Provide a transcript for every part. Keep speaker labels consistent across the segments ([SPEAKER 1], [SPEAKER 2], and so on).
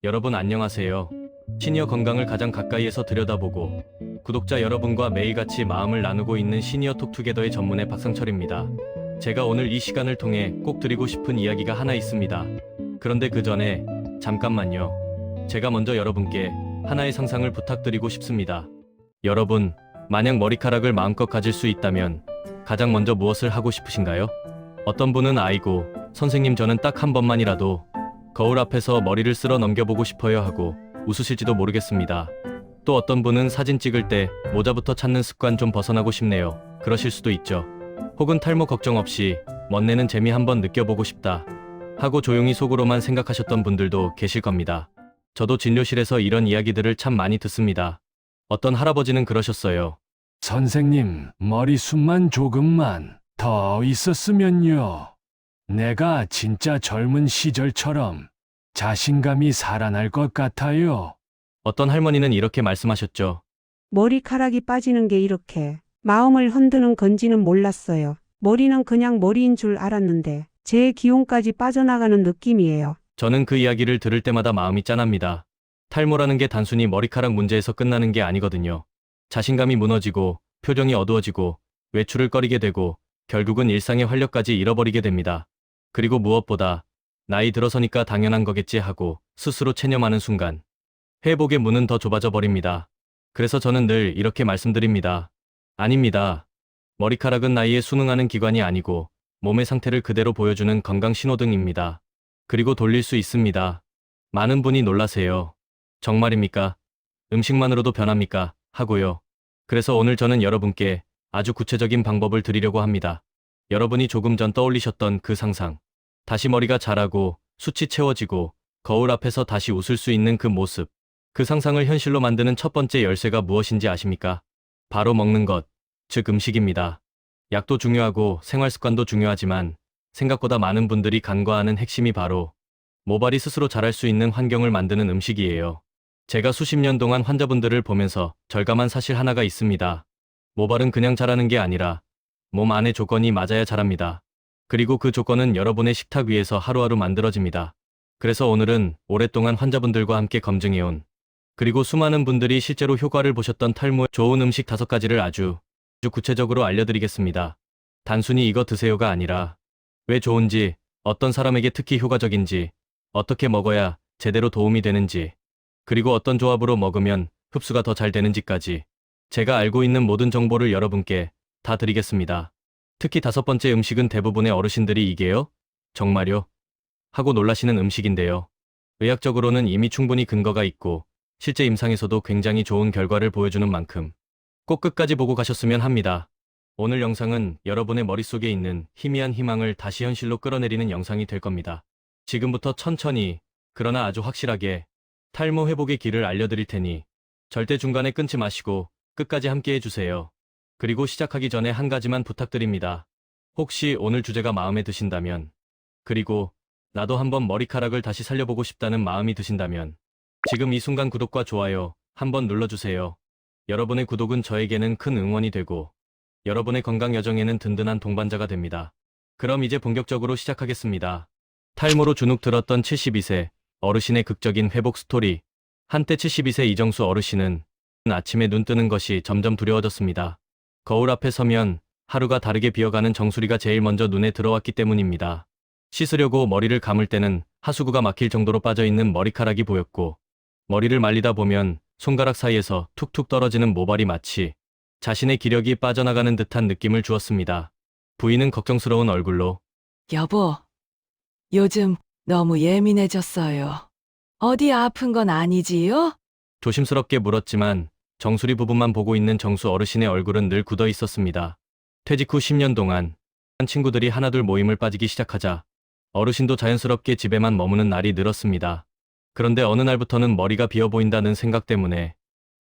[SPEAKER 1] 여러분 안녕하세요. 시니어 건강을 가장 가까이에서 들여다보고 구독자 여러분과 매일같이 마음을 나누고 있는 시니어 톡투게더의 전문의 박상철입니다. 제가 오늘 이 시간을 통해 꼭 드리고 싶은 이야기가 하나 있습니다. 그런데 그 전에 잠깐만요. 제가 먼저 여러분께 하나의 상상을 부탁드리고 싶습니다. 여러분, 만약 머리카락을 마음껏 가질 수 있다면 가장 먼저 무엇을 하고 싶으신가요? 어떤 분은 아이고, 선생님 저는 딱 한 번만이라도 거울 앞에서 머리를 쓸어 넘겨보고 싶어요 하고 웃으실지도 모르겠습니다. 또 어떤 분은 사진 찍을 때 모자부터 찾는 습관 좀 벗어나고 싶네요. 그러실 수도 있죠. 혹은 탈모 걱정 없이 멋내는 재미 한번 느껴보고 싶다 하고 조용히 속으로만 생각하셨던 분들도 계실 겁니다. 저도 진료실에서 이런 이야기들을 참 많이 듣습니다. 어떤 할아버지는 그러셨어요.
[SPEAKER 2] 선생님, 머리숱만 조금만 더 있었으면요. 내가 진짜 젊은 시절처럼 자신감이 살아날 것 같아요.
[SPEAKER 1] 어떤 할머니는 이렇게 말씀하셨죠.
[SPEAKER 3] 머리카락이 빠지는 게 이렇게 마음을 흔드는 건지는 몰랐어요. 머리는 그냥 머리인 줄 알았는데 제 기운까지 빠져나가는 느낌이에요.
[SPEAKER 1] 저는 그 이야기를 들을 때마다 마음이 짠합니다. 탈모라는 게 단순히 머리카락 문제에서 끝나는 게 아니거든요. 자신감이 무너지고 표정이 어두워지고 외출을 꺼리게 되고 결국은 일상의 활력까지 잃어버리게 됩니다. 그리고 무엇보다 나이 들어서니까 당연한 거겠지 하고 스스로 체념하는 순간 회복의 문은 더 좁아져 버립니다. 그래서 저는 늘 이렇게 말씀드립니다. 아닙니다. 머리카락은 나이에 순응하는 기관이 아니고 몸의 상태를 그대로 보여주는 건강 신호등입니다. 그리고 돌릴 수 있습니다. 많은 분이 놀라세요. 정말입니까? 음식만으로도 변합니까? 하고요. 그래서 오늘 저는 여러분께 아주 구체적인 방법을 드리려고 합니다. 여러분이 조금 전 떠올리셨던 그 상상. 다시 머리가 자라고 숱이 채워지고 거울 앞에서 다시 웃을 수 있는 그 모습. 그 상상을 현실로 만드는 첫 번째 열쇠가 무엇인지 아십니까? 바로 먹는 것, 즉 음식입니다. 약도 중요하고 생활 습관도 중요하지만 생각보다 많은 분들이 간과하는 핵심이 바로 모발이 스스로 자랄 수 있는 환경을 만드는 음식이에요. 제가 수십 년 동안 환자분들을 보면서 절감한 사실 하나가 있습니다. 모발은 그냥 자라는 게 아니라 몸 안의 조건이 맞아야 자랍니다. 그리고 그 조건은 여러분의 식탁 위에서 하루하루 만들어집니다. 그래서 오늘은 오랫동안 환자분들과 함께 검증해온 그리고 수많은 분들이 실제로 효과를 보셨던 탈모에 좋은 음식 5가지를 아주 구체적으로 알려드리겠습니다. 단순히 이거 드세요가 아니라 왜 좋은지, 어떤 사람에게 특히 효과적인지, 어떻게 먹어야 제대로 도움이 되는지, 그리고 어떤 조합으로 먹으면 흡수가 더 잘 되는지까지 제가 알고 있는 모든 정보를 여러분께 다 드리겠습니다. 특히 5번째 음식은 대부분의 어르신들이 이게요? 정말요? 하고 놀라시는 음식인데요. 의학적으로는 이미 충분히 근거가 있고 실제 임상에서도 굉장히 좋은 결과를 보여주는 만큼 꼭 끝까지 보고 가셨으면 합니다. 오늘 영상은 여러분의 머릿속에 있는 희미한 희망을 다시 현실로 끌어내리는 영상이 될 겁니다. 지금부터 천천히, 그러나 아주 확실하게 탈모 회복의 길을 알려드릴 테니 절대 중간에 끊지 마시고 끝까지 함께 해주세요. 그리고 시작하기 전에 한 가지만 부탁드립니다. 혹시 오늘 주제가 마음에 드신다면, 그리고 나도 한번 머리카락을 다시 살려보고 싶다는 마음이 드신다면 지금 이 순간 구독과 좋아요 한번 눌러주세요. 여러분의 구독은 저에게는 큰 응원이 되고 여러분의 건강 여정에는 든든한 동반자가 됩니다. 그럼 이제 본격적으로 시작하겠습니다. 탈모로 주눅 들었던 72세 어르신의 극적인 회복 스토리. 한때 72세 이정수 어르신은 아침에 눈 뜨는 것이 점점 두려워졌습니다. 거울 앞에 서면 하루가 다르게 비어가는 정수리가 제일 먼저 눈에 들어왔기 때문입니다. 씻으려고 머리를 감을 때는 하수구가 막힐 정도로 빠져있는 머리카락이 보였고 머리를 말리다 보면 손가락 사이에서 툭툭 떨어지는 모발이 마치 자신의 기력이 빠져나가는 듯한 느낌을 주었습니다. 부인은 걱정스러운 얼굴로
[SPEAKER 4] 여보, 요즘 너무 예민해졌어요. 어디 아픈 건 아니지요?
[SPEAKER 1] 조심스럽게 물었지만 정수리 부분만 보고 있는 정수 어르신의 얼굴은 늘 굳어 있었습니다. 퇴직 후 10년 동안 친구들이 하나둘 모임을 빠지기 시작하자 어르신도 자연스럽게 집에만 머무는 날이 늘었습니다. 그런데 어느 날부터는 머리가 비어 보인다는 생각 때문에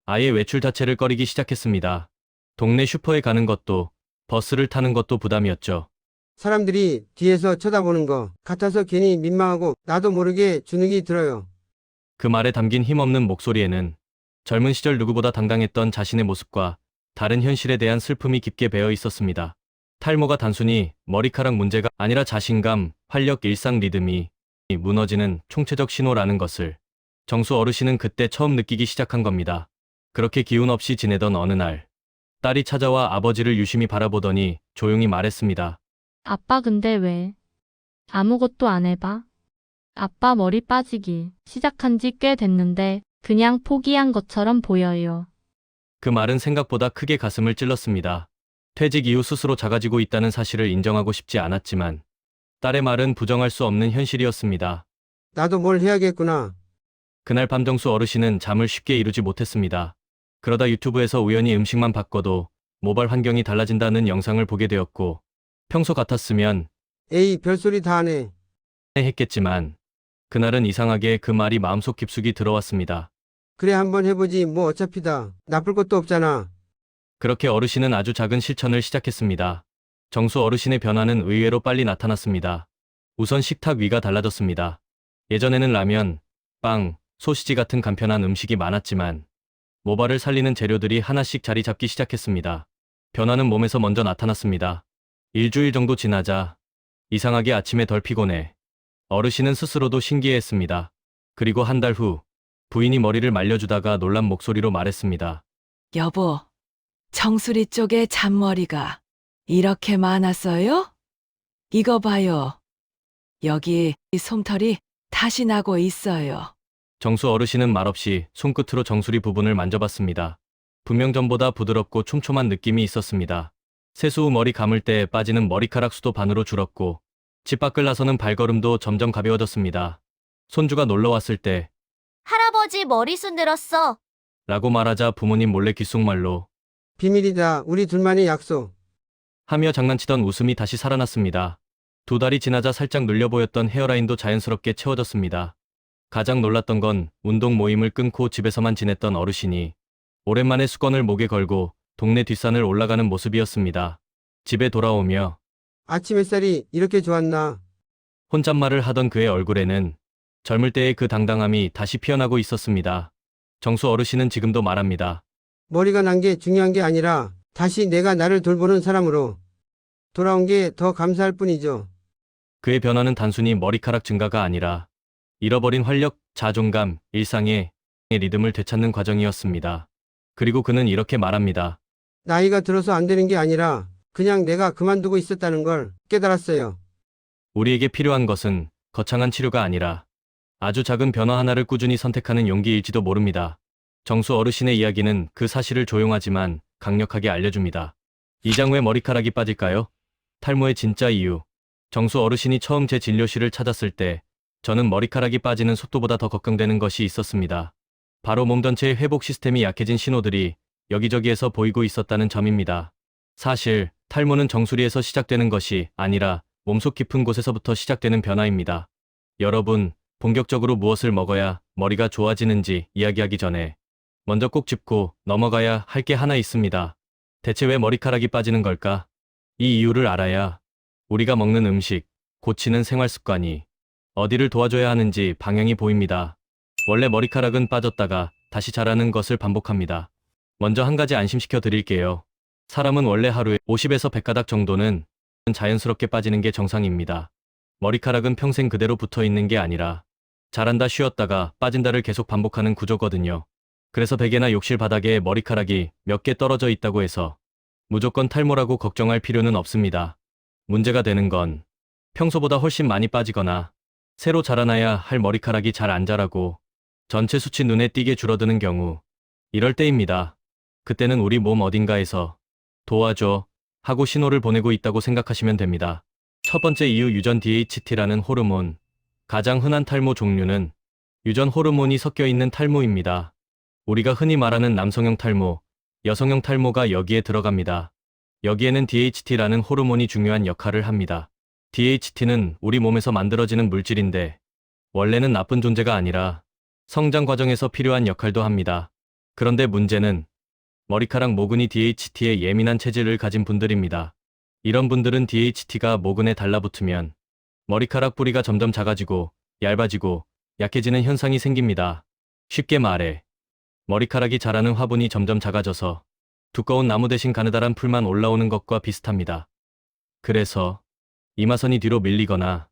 [SPEAKER 1] 아예 외출 자체를 꺼리기 시작했습니다. 동네 슈퍼에 가는 것도 버스를 타는 것도 부담이었죠.
[SPEAKER 5] 사람들이 뒤에서 쳐다보는 거 같아서 괜히 민망하고 나도 모르게 주눅이 들어요.
[SPEAKER 1] 그 말에 담긴 힘없는 목소리에는 젊은 시절 누구보다 당당했던 자신의 모습과 다른 현실에 대한 슬픔이 깊게 배어 있었습니다. 탈모가 단순히 머리카락 문제가 아니라 자신감, 활력, 일상 리듬이 무너지는 총체적 신호라는 것을 정수 어르신은 그때 처음 느끼기 시작한 겁니다. 그렇게 기운 없이 지내던 어느 날, 딸이 찾아와 아버지를 유심히 바라보더니 조용히 말했습니다.
[SPEAKER 6] 아빠 근데 왜 아무것도 안 해봐? 아빠 머리 빠지기 시작한 지 꽤 됐는데 그냥 포기한 것처럼 보여요.
[SPEAKER 1] 그 말은 생각보다 크게 가슴을 찔렀습니다. 퇴직 이후 스스로 작아지고 있다는 사실을 인정하고 싶지 않았지만 딸의 말은 부정할 수 없는 현실이었습니다.
[SPEAKER 5] 나도 뭘 해야겠구나.
[SPEAKER 1] 그날 밤 정수 어르신은 잠을 쉽게 이루지 못했습니다. 그러다 유튜브에서 우연히 음식만 바꿔도 모발 환경이 달라진다는 영상을 보게 되었고 평소 같았으면
[SPEAKER 5] 에이, 별소리 다 하네.
[SPEAKER 1] 했겠지만 그날은 이상하게 그 말이 마음속 깊숙이 들어왔습니다.
[SPEAKER 5] 그래, 한번 해보지. 뭐 어차피 다 나쁠 것도 없잖아.
[SPEAKER 1] 그렇게 어르신은 아주 작은 실천을 시작했습니다. 정수 어르신의 변화는 의외로 빨리 나타났습니다. 우선 식탁 위가 달라졌습니다. 예전에는 라면, 빵, 소시지 같은 간편한 음식이 많았지만 모발을 살리는 재료들이 하나씩 자리 잡기 시작했습니다. 변화는 몸에서 먼저 나타났습니다. 일주일 정도 지나자 이상하게 아침에 덜 피곤해. 어르신은 스스로도 신기해했습니다. 그리고 한 달 후 부인이 머리를 말려주다가 놀란 목소리로 말했습니다.
[SPEAKER 4] 여보, 정수리 쪽에 잔머리가 이렇게 많았어요? 이거 봐요. 여기 솜털이 다시 나고 있어요.
[SPEAKER 1] 정수 어르신은 말없이 손끝으로 정수리 부분을 만져봤습니다. 분명 전보다 부드럽고 촘촘한 느낌이 있었습니다. 세수 후 머리 감을 때 빠지는 머리카락 수도 반으로 줄었고 집 밖을 나서는 발걸음도 점점 가벼워졌습니다. 손주가 놀러 왔을 때
[SPEAKER 7] 할아버지 머리숱 늘었어.
[SPEAKER 1] 라고 말하자 부모님 몰래 귓속말로
[SPEAKER 5] 비밀이다. 우리 둘만의 약속.
[SPEAKER 1] 하며 장난치던 웃음이 다시 살아났습니다. 2달이 지나자 살짝 눌려 보였던 헤어라인도 자연스럽게 채워졌습니다. 가장 놀랐던 건 운동 모임을 끊고 집에서만 지냈던 어르신이 오랜만에 수건을 목에 걸고 동네 뒷산을 올라가는 모습이었습니다. 집에 돌아오며
[SPEAKER 5] 아침 햇살이 이렇게 좋았나?
[SPEAKER 1] 혼잣말을 하던 그의 얼굴에는 젊을 때의 그 당당함이 다시 피어나고 있었습니다. 정수 어르신은 지금도 말합니다.
[SPEAKER 5] 머리가 난 게 중요한 게 아니라 다시 내가 나를 돌보는 사람으로 돌아온 게 더 감사할 뿐이죠.
[SPEAKER 1] 그의 변화는 단순히 머리카락 증가가 아니라 잃어버린 활력, 자존감, 일상의 리듬을 되찾는 과정이었습니다. 그리고 그는 이렇게 말합니다.
[SPEAKER 5] 나이가 들어서 안 되는 게 아니라 그냥 내가 그만두고 있었다는 걸 깨달았어요.
[SPEAKER 1] 우리에게 필요한 것은 거창한 치료가 아니라 아주 작은 변화 하나를 꾸준히 선택하는 용기일지도 모릅니다. 정수 어르신의 이야기는 그 사실을 조용하지만 강력하게 알려줍니다. 이장 왜 머리카락이 빠질까요? 탈모의 진짜 이유. 정수 어르신이 처음 제 진료실을 찾았을 때 저는 머리카락이 빠지는 속도보다 더 걱정되는 것이 있었습니다. 바로 몸 전체의 회복 시스템이 약해진 신호들이 여기저기에서 보이고 있었다는 점입니다. 사실 탈모는 정수리에서 시작되는 것이 아니라 몸속 깊은 곳에서부터 시작되는 변화입니다. 여러분, 본격적으로 무엇을 먹어야 머리가 좋아지는지 이야기하기 전에 먼저 꼭 짚고 넘어가야 할 게 하나 있습니다. 대체 왜 머리카락이 빠지는 걸까? 이 이유를 알아야 우리가 먹는 음식, 고치는 생활 습관이 어디를 도와줘야 하는지 방향이 보입니다. 원래 머리카락은 빠졌다가 다시 자라는 것을 반복합니다. 먼저 한 가지 안심시켜 드릴게요. 사람은 원래 하루에 50에서 100가닥 정도는 자연스럽게 빠지는 게 정상입니다. 머리카락은 평생 그대로 붙어 있는 게 아니라 자란다 쉬었다가 빠진다를 계속 반복하는 구조거든요. 그래서 베개나 욕실 바닥에 머리카락이 몇 개 떨어져 있다고 해서 무조건 탈모라고 걱정할 필요는 없습니다. 문제가 되는 건 평소보다 훨씬 많이 빠지거나 새로 자라나야 할 머리카락이 잘 안 자라고 전체 수치 눈에 띄게 줄어드는 경우, 이럴 때입니다. 그때는 우리 몸 어딘가에서 도와줘 하고 신호를 보내고 있다고 생각하시면 됩니다. 첫 번째 이유, 유전 DHT라는 호르몬. 가장 흔한 탈모 종류는 유전 호르몬이 섞여 있는 탈모입니다. 우리가 흔히 말하는 남성형 탈모, 여성형 탈모가 여기에 들어갑니다. 여기에는 DHT라는 호르몬이 중요한 역할을 합니다. DHT는 우리 몸에서 만들어지는 물질인데 원래는 나쁜 존재가 아니라 성장 과정에서 필요한 역할도 합니다. 그런데 문제는 머리카락 모근이 DHT에 예민한 체질을 가진 분들입니다. 이런 분들은 DHT가 모근에 달라붙으면 머리카락 뿌리가 점점 작아지고 얇아지고 약해지는 현상이 생깁니다. 쉽게 말해 머리카락이 자라는 화분이 점점 작아져서 두꺼운 나무 대신 가느다란 풀만 올라오는 것과 비슷합니다. 그래서 이마선이 뒤로 밀리거나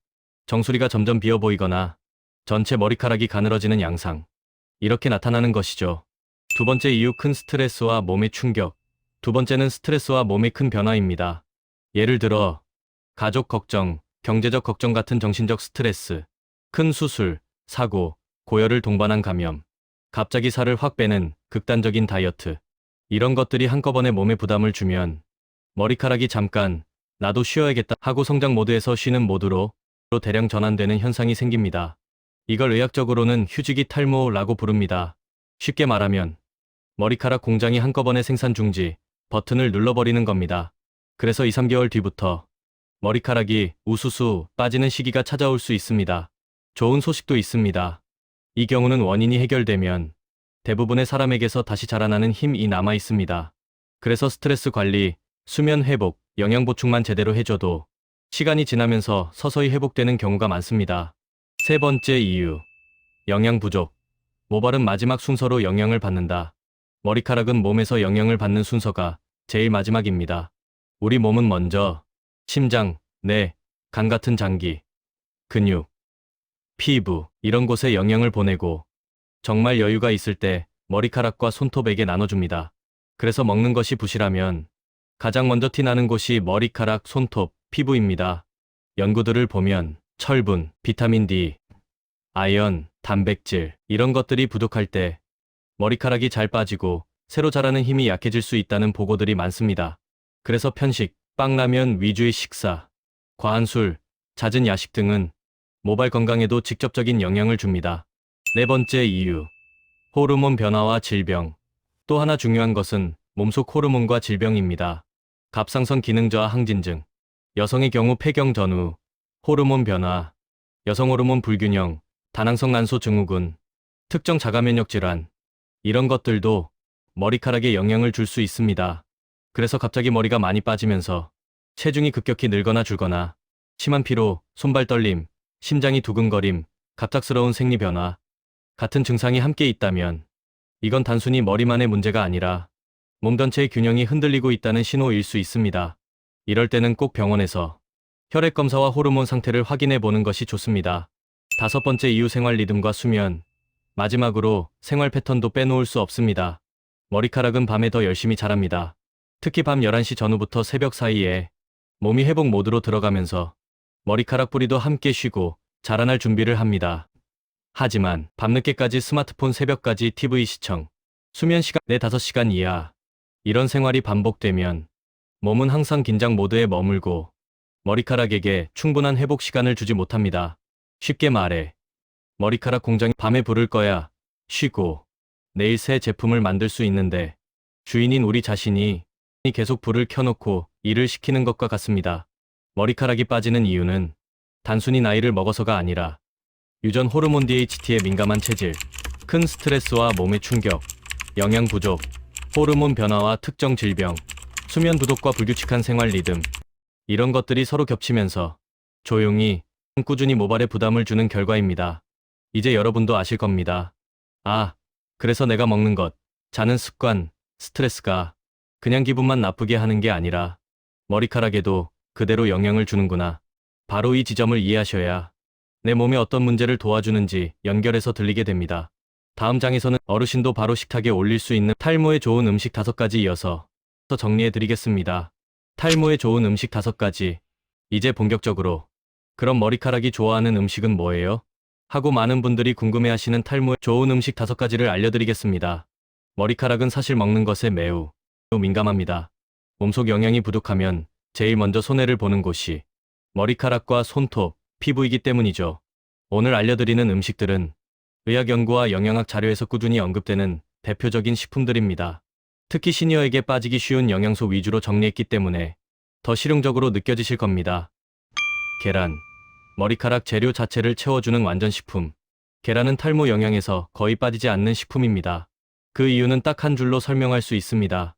[SPEAKER 1] 정수리가 점점 비어 보이거나 전체 머리카락이 가늘어지는 양상. 이렇게 나타나는 것이죠. 두 번째 이유 큰 스트레스와 몸의 충격. 두 번째는 스트레스와 몸의 큰 변화입니다. 예를 들어 가족 걱정, 경제적 걱정 같은 정신적 스트레스, 큰 수술, 사고, 고열을 동반한 감염, 갑자기 살을 확 빼는 극단적인 다이어트. 이런 것들이 한꺼번에 몸에 부담을 주면 머리카락이 잠깐 나도 쉬어야겠다 하고 성장 모드에서 쉬는 모드로 대량 전환되는 현상이 생깁니다. 이걸 의학적으로는 휴지기 탈모라고 부릅니다. 쉽게 말하면 머리카락 공장이 한꺼번에 생산 중지 버튼을 눌러버리는 겁니다. 그래서 2, 3개월 뒤부터 머리카락이 우수수 빠지는 시기가 찾아올 수 있습니다. 좋은 소식도 있습니다. 이 경우는 원인이 해결되면 대부분의 사람에게서 다시 자라나는 힘이 남아 있습니다. 그래서 스트레스 관리, 수면 회복, 영양 보충만 제대로 해줘도 시간이 지나면서 서서히 회복되는 경우가 많습니다. 세 번째 이유, 영양 부족. 모발은 마지막 순서로 영향을 받는다. 머리카락은 몸에서 영향을 받는 순서가 제일 마지막입니다. 우리 몸은 먼저 심장, 뇌, 간 같은 장기, 근육, 피부 이런 곳에 영양을 보내고 정말 여유가 있을 때 머리카락과 손톱에게 나눠줍니다. 그래서 먹는 것이 부실하면 가장 먼저 티나는 곳이 머리카락, 손톱, 피부입니다. 연구들을 보면 철분, 비타민 D, 아연, 단백질 이런 것들이 부족할 때 머리카락이 잘 빠지고 새로 자라는 힘이 약해질 수 있다는 보고들이 많습니다. 그래서 편식, 빵라면 위주의 식사, 과한 술, 잦은 야식 등은 모발 건강에도 직접적인 영향을 줍니다. 네 번째 이유, 호르몬 변화와 질병. 또 하나 중요한 것은 몸속 호르몬과 질병입니다. 갑상선 기능 저하 항진증, 여성의 경우 폐경 전후, 호르몬 변화, 여성 호르몬 불균형, 다낭성 난소 증후군, 특정 자가면역 질환, 이런 것들도 머리카락에 영향을 줄 수 있습니다. 그래서 갑자기 머리가 많이 빠지면서 체중이 급격히 늘거나 줄거나, 심한 피로, 손발 떨림, 심장이 두근거림, 갑작스러운 생리 변화 같은 증상이 함께 있다면 이건 단순히 머리만의 문제가 아니라 몸 전체의 균형이 흔들리고 있다는 신호일 수 있습니다. 이럴 때는 꼭 병원에서 혈액 검사와 호르몬 상태를 확인해 보는 것이 좋습니다. 다섯 번째 이유 생활 리듬과 수면. 마지막으로 생활 패턴도 빼놓을 수 없습니다. 머리카락은 밤에 더 열심히 자랍니다. 특히 밤 11시 전후부터 새벽 사이에 몸이 회복 모드로 들어가면서 머리카락 뿌리도 함께 쉬고 자라날 준비를 합니다. 하지만 밤늦게까지 스마트폰 새벽까지 TV 시청, 수면 시간 4, 5시간 이하 이런 생활이 반복되면 몸은 항상 긴장 모드에 머물고 머리카락에게 충분한 회복 시간을 주지 못합니다. 쉽게 말해 머리카락 공장이 밤에 부를 거야 쉬고 내일 새 제품을 만들 수 있는데 주인인 우리 자신이 계속 불을 켜놓고 일을 시키는 것과 같습니다. 머리카락이 빠지는 이유는 단순히 나이를 먹어서가 아니라 유전 호르몬 DHT에 민감한 체질, 큰 스트레스와 몸의 충격, 영양 부족, 호르몬 변화와 특정 질병, 수면 부족과 불규칙한 생활 리듬 이런 것들이 서로 겹치면서 조용히 꾸준히 모발에 부담을 주는 결과입니다. 이제 여러분도 아실 겁니다. 아, 그래서 내가 먹는 것, 자는 습관, 스트레스가 그냥 기분만 나쁘게 하는 게 아니라 머리카락에도 그대로 영향을 주는구나. 바로 이 지점을 이해하셔야 내 몸에 어떤 문제를 도와주는지 연결해서 들리게 됩니다. 다음 장에서는 어르신도 바로 식탁에 올릴 수 있는 탈모에 좋은 음식 5가지 이어서 정리해 드리겠습니다. 탈모에 좋은 음식 5가지. 이제 본격적으로 그럼 머리카락이 좋아하는 음식은 뭐예요? 하고 많은 분들이 궁금해하시는 탈모에 좋은 음식 5가지를 알려드리겠습니다. 머리카락은 사실 먹는 것에 매우 민감합니다. 몸속 영양이 부족하면 제일 먼저 손해를 보는 곳이 머리카락과 손톱, 피부이기 때문이죠. 오늘 알려드리는 음식들은 의학 연구와 영양학 자료에서 꾸준히 언급되는 대표적인 식품들입니다. 특히 시니어에게 빠지기 쉬운 영양소 위주로 정리했기 때문에 더 실용적으로 느껴지실 겁니다. 계란. 머리카락 재료 자체를 채워주는 완전 식품. 계란은 탈모 영양에서 거의 빠지지 않는 식품입니다. 그 이유는 딱 한 줄로 설명할 수 있습니다.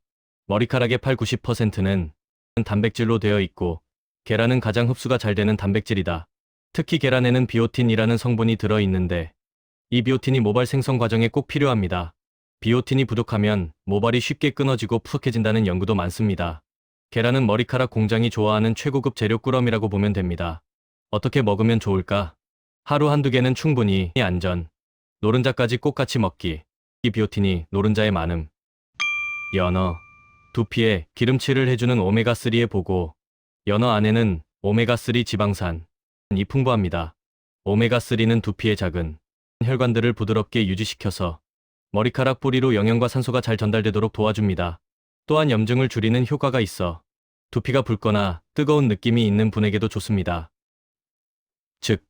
[SPEAKER 1] 머리카락의 80~90%는 단백질로 되어 있고 계란은 가장 흡수가 잘 되는 단백질이다. 특히 계란에는 비오틴이라는 성분이 들어 있는데 이 비오틴이 모발 생성 과정에 꼭 필요합니다. 비오틴이 부족하면 모발이 쉽게 끊어지고 푸석해진다는 연구도 많습니다. 계란은 머리카락 공장이 좋아하는 최고급 재료 꾸러미라고 보면 됩니다. 어떻게 먹으면 좋을까? 하루 한두 개는 충분히 안전. 노른자까지 꼭같이 먹기. 이 비오틴이 노른자의 많음. 연어. 두피에 기름칠을 해주는 오메가3의 보고. 연어 안에는 오메가3 지방산이 풍부합니다. 오메가3는 두피의 작은 혈관들을 부드럽게 유지시켜서 머리카락 뿌리로 영양과 산소가 잘 전달되도록 도와줍니다. 또한 염증을 줄이는 효과가 있어 두피가 붉거나 뜨거운 느낌이 있는 분에게도 좋습니다. 즉,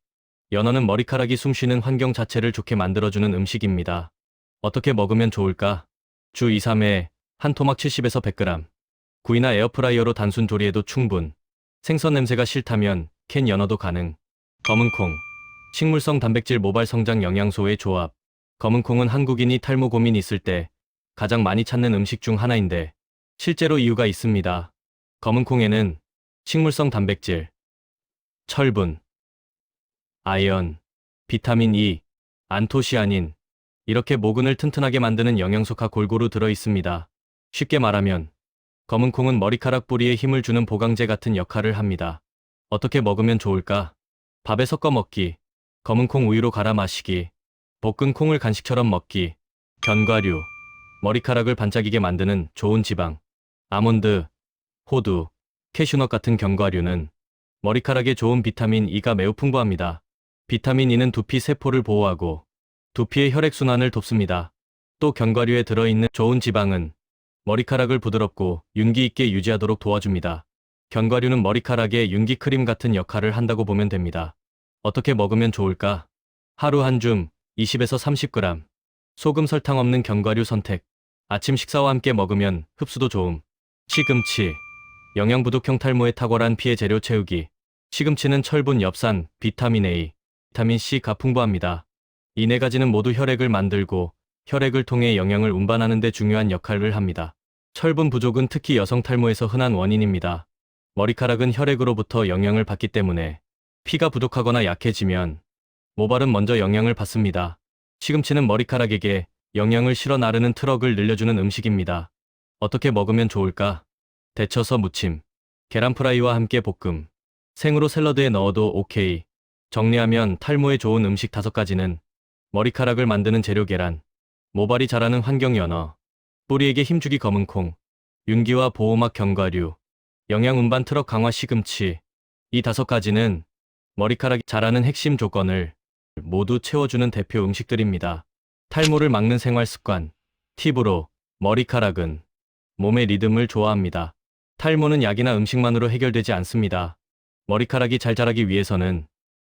[SPEAKER 1] 연어는 머리카락이 숨쉬는 환경 자체를 좋게 만들어주는 음식입니다. 어떻게 먹으면 좋을까? 주 2, 3회 한 토막 70에서 100g. 구이나 에어프라이어로 단순 조리해도 충분. 생선 냄새가 싫다면 캔 연어도 가능. 검은콩. 식물성 단백질 모발 성장 영양소의 조합. 검은콩은 한국인이 탈모 고민 있을 때 가장 많이 찾는 음식 중 하나인데 실제로 이유가 있습니다. 검은콩에는 식물성 단백질, 철분, 아연, 비타민 E, 안토시아닌, 이렇게 모근을 튼튼하게 만드는 영양소가 골고루 들어 있습니다. 쉽게 말하면 검은콩은 머리카락 뿌리에 힘을 주는 보강제 같은 역할을 합니다. 어떻게 먹으면 좋을까? 밥에 섞어 먹기, 검은콩 우유로 갈아 마시기, 볶은 콩을 간식처럼 먹기, 견과류, 머리카락을 반짝이게 만드는 좋은 지방, 아몬드, 호두, 캐슈넛 같은 견과류는 머리카락에 좋은 비타민 E가 매우 풍부합니다. 비타민 E는 두피 세포를 보호하고 두피의 혈액순환을 돕습니다. 또 견과류에 들어있는 좋은 지방은 머리카락을 부드럽고 윤기 있게 유지하도록 도와줍니다. 견과류는 머리카락에 윤기 크림 같은 역할을 한다고 보면 됩니다. 어떻게 먹으면 좋을까? 하루 한 줌 20에서 30g. 소금 설탕 없는 견과류 선택. 아침 식사와 함께 먹으면 흡수도 좋음. 시금치. 영양 부족형 탈모에 탁월한 피해 재료 채우기. 시금치는 철분, 엽산, 비타민 A, 비타민 C가 풍부합니다. 이 네 가지는 모두 혈액을 만들고 혈액을 통해 영양을 운반하는 데 중요한 역할을 합니다. 철분 부족은 특히 여성 탈모에서 흔한 원인입니다. 머리카락은 혈액으로부터 영양을 받기 때문에 피가 부족하거나 약해지면 모발은 먼저 영양을 받습니다. 시금치는 머리카락에게 영양을 실어 나르는 트럭을 늘려주는 음식입니다. 어떻게 먹으면 좋을까? 데쳐서 무침, 계란 프라이와 함께 볶음, 생으로 샐러드에 넣어도 오케이. 정리하면 탈모에 좋은 음식 5가지는 머리카락을 만드는 재료 계란, 모발이 자라는 환경 연어, 뿌리에게 힘주기 검은콩, 윤기와 보호막 견과류, 영양 운반 트럭 강화 시금치. 이 5가지는 머리카락이 자라는 핵심 조건을 모두 채워주는 대표 음식들입니다. 탈모를 막는 생활 습관. 팁으로 머리카락은 몸의 리듬을 좋아합니다. 탈모는 약이나 음식만으로 해결되지 않습니다. 머리카락이 잘 자라기 위해서는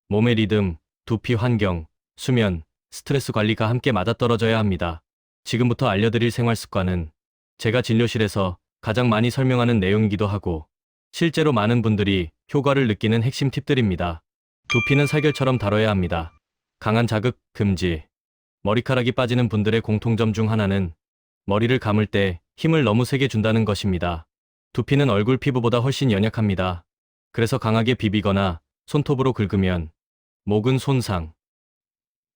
[SPEAKER 1] 몸의 리듬, 두피 환경, 수면, 스트레스 관리가 함께 맞아떨어져야 합니다. 지금부터 알려드릴 생활 습관은 제가 진료실에서 가장 많이 설명하는 내용이기도 하고 실제로 많은 분들이 효과를 느끼는 핵심 팁들입니다. 두피는 살결처럼 다뤄야 합니다. 강한 자극 금지. 머리카락이 빠지는 분들의 공통점 중 하나는 머리를 감을 때 힘을 너무 세게 준다는 것입니다. 두피는 얼굴 피부보다 훨씬 연약합니다. 그래서 강하게 비비거나 손톱으로 긁으면 모근 손상,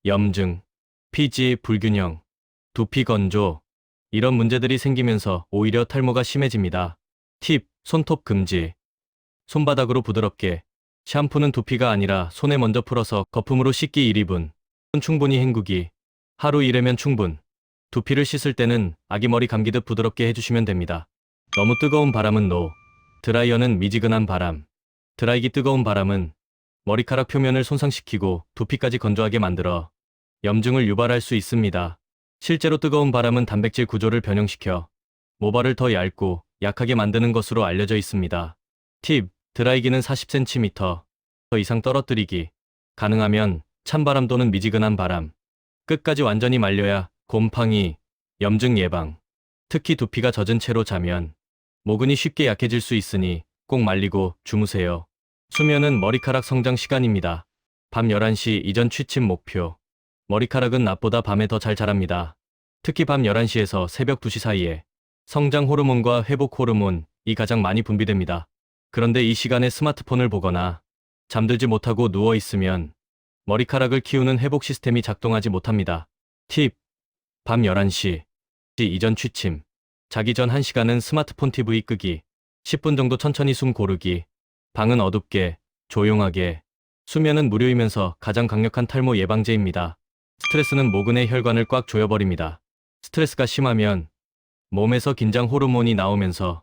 [SPEAKER 1] 염증, 피지 불균형, 두피 건조, 이런 문제들이 생기면서 오히려 탈모가 심해집니다. 팁, 손톱 금지. 손바닥으로 부드럽게. 샴푸는 두피가 아니라 손에 먼저 풀어서 거품으로 씻기 1~2분. 충분히 헹구기. 하루 1회면 충분. 두피를 씻을 때는 아기 머리 감기듯 부드럽게 해주시면 됩니다. 너무 뜨거운 바람은 노. 드라이어는 미지근한 바람. 드라이기 뜨거운 바람은 머리카락 표면을 손상시키고 두피까지 건조하게 만들어 염증을 유발할 수 있습니다. 실제로 뜨거운 바람은 단백질 구조를 변형시켜 모발을 더 얇고 약하게 만드는 것으로 알려져 있습니다. 팁, 드라이기는 40cm 이상 떨어뜨리기. 가능하면 찬바람 또는 미지근한 바람. 끝까지 완전히 말려야 곰팡이, 염증 예방. 특히 두피가 젖은 채로 자면 모근이 쉽게 약해질 수 있으니 꼭 말리고 주무세요. 수면은 머리카락 성장 시간입니다. 밤 11시 이전 취침 목표. 머리카락은 낮보다 밤에 더 잘 자랍니다. 특히 밤 11시에서 새벽 2시 사이에 성장 호르몬과 회복 호르몬이 가장 많이 분비됩니다. 그런데 이 시간에 스마트폰을 보거나 잠들지 못하고 누워 있으면 머리카락을 키우는 회복 시스템이 작동하지 못합니다. 팁, 밤 11시 이전 취침. 자기 전 1시간은 스마트폰 TV 끄기. 10분 정도 천천히 숨 고르기. 방은 어둡게, 조용하게. 수면은 무료이면서 가장 강력한 탈모 예방제입니다. 스트레스는 모근의 혈관을 꽉 조여버립니다. 스트레스가 심하면 몸에서 긴장 호르몬이 나오면서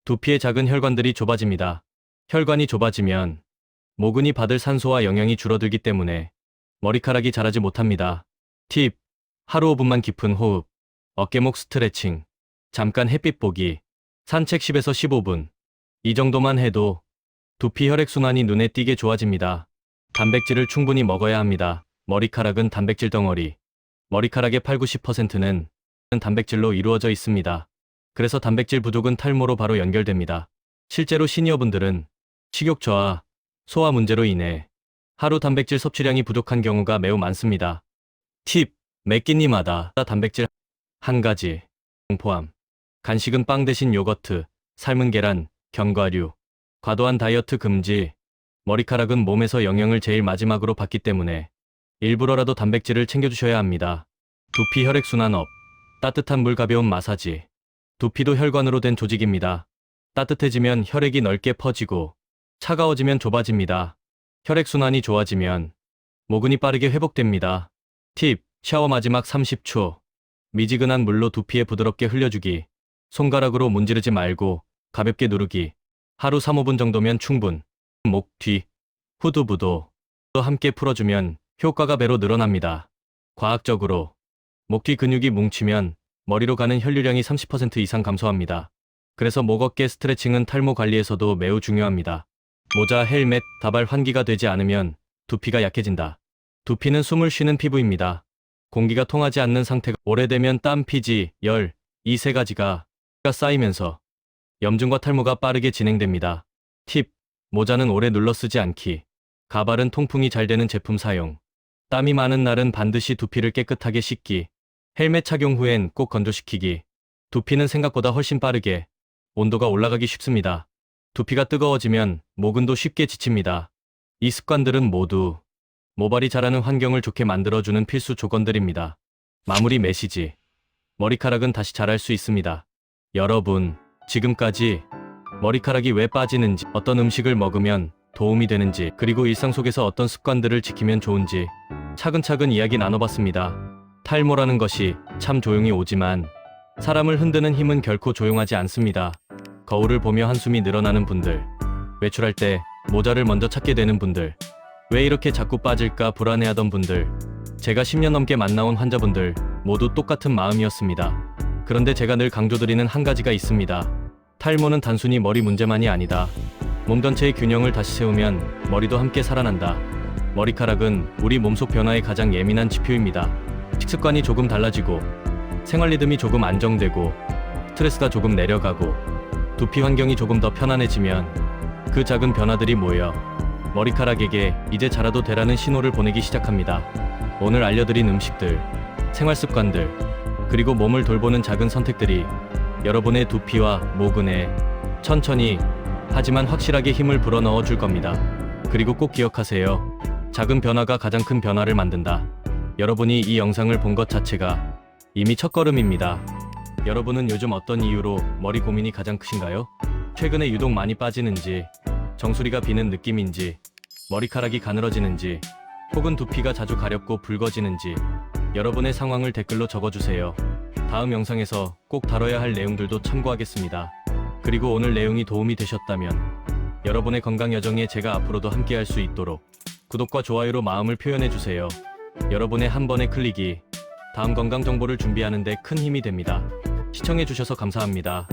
[SPEAKER 1] 두피의 작은 혈관들이 좁아집니다. 혈관이 좁아지면 모근이 받을 산소와 영양이 줄어들기 때문에 머리카락이 자라지 못합니다. 팁. 하루 5분만 깊은 호흡, 어깨목 스트레칭, 잠깐 햇빛 보기, 산책 10에서 15분. 이 정도만 해도 두피 혈액순환이 눈에 띄게 좋아집니다. 단백질을 충분히 먹어야 합니다. 머리카락은 단백질 덩어리. 머리카락의 8~90%는 단백질로 이루어져 있습니다. 그래서 단백질 부족은 탈모로 바로 연결됩니다. 실제로 시니어분들은 식욕저하, 소화 문제로 인해 하루 단백질 섭취량이 부족한 경우가 매우 많습니다. 팁. 매 끼니마다 단백질 한 가지 포함. 간식은 빵 대신 요거트, 삶은 계란, 견과류. 과도한 다이어트 금지. 머리카락은 몸에서 영양을 제일 마지막으로 받기 때문에 일부러라도 단백질을 챙겨주셔야 합니다. 두피 혈액순환업. 따뜻한 물 가벼운 마사지. 두피도 혈관으로 된 조직입니다. 따뜻해지면 혈액이 넓게 퍼지고 차가워지면 좁아집니다. 혈액순환이 좋아지면 모근이 빠르게 회복됩니다. 팁. 샤워 마지막 30초. 미지근한 물로 두피에 부드럽게 흘려주기. 손가락으로 문지르지 말고 가볍게 누르기. 하루 3~5분 정도면 충분. 목 뒤, 후두부도 함께 풀어주면 효과가 배로 늘어납니다. 과학적으로 목 뒤 근육이 뭉치면 머리로 가는 혈류량이 30% 이상 감소합니다. 그래서 목 어깨 스트레칭은 탈모 관리에서도 매우 중요합니다. 모자, 헬멧, 다발 환기가 되지 않으면 두피가 약해진다. 두피는 숨을 쉬는 피부입니다. 공기가 통하지 않는 상태가 오래되면 땀, 피지, 열, 이 세 가지가 쌓이면서 염증과 탈모가 빠르게 진행됩니다. 팁. 모자는 오래 눌러 쓰지 않기. 가발은 통풍이 잘 되는 제품 사용. 땀이 많은 날은 반드시 두피를 깨끗하게 씻기. 헬멧 착용 후엔 꼭 건조시키기. 두피는 생각보다 훨씬 빠르게 온도가 올라가기 쉽습니다. 두피가 뜨거워지면 모근도 쉽게 지칩니다. 이 습관들은 모두 모발이 자라는 환경을 좋게 만들어주는 필수 조건들입니다. 마무리 메시지. 머리카락은 다시 자랄 수 있습니다. 여러분, 지금까지 머리카락이 왜 빠지는지, 어떤 음식을 먹으면 도움이 되는지, 그리고 일상 속에서 어떤 습관들을 지키면 좋은지 차근차근 이야기 나눠봤습니다. 탈모라는 것이 참 조용히 오지만 사람을 흔드는 힘은 결코 조용하지 않습니다. 거울을 보며 한숨이 늘어나는 분들, 외출할 때 모자를 먼저 찾게 되는 분들, 왜 이렇게 자꾸 빠질까 불안해하던 분들, 제가 10년 넘게 만나온 환자분들 모두 똑같은 마음이었습니다. 그런데 제가 늘 강조드리는 한 가지가 있습니다. 탈모는 단순히 머리 문제만이 아니다. 몸 전체의 균형을 다시 세우면 머리도 함께 살아난다. 머리카락은 우리 몸속 변화에 가장 예민한 지표입니다. 식습관이 조금 달라지고, 생활 리듬이 조금 안정되고, 스트레스가 조금 내려가고, 두피 환경이 조금 더 편안해지면 그 작은 변화들이 모여 머리카락에게 이제 자라도 되라는 신호를 보내기 시작합니다. 오늘 알려드린 음식들, 생활 습관들, 그리고 몸을 돌보는 작은 선택들이 여러분의 두피와 모근에 천천히 하지만 확실하게 힘을 불어넣어 줄 겁니다. 그리고 꼭 기억하세요. 작은 변화가 가장 큰 변화를 만든다. 여러분이 이 영상을 본 것 자체가 이미 첫걸음입니다. 여러분은 요즘 어떤 이유로 머리 고민이 가장 크신가요? 최근에 유독 많이 빠지는지, 정수리가 비는 느낌인지, 머리카락이 가늘어지는지, 혹은 두피가 자주 가렵고 붉어지는지 여러분의 상황을 댓글로 적어주세요. 다음 영상에서 꼭 다뤄야 할 내용들도 참고하겠습니다. 그리고 오늘 내용이 도움이 되셨다면 여러분의 건강 여정에 제가 앞으로도 함께할 수 있도록 구독과 좋아요로 마음을 표현해주세요. 여러분의 한 번의 클릭이 다음 건강 정보를 준비하는 데 큰 힘이 됩니다. 시청해주셔서 감사합니다.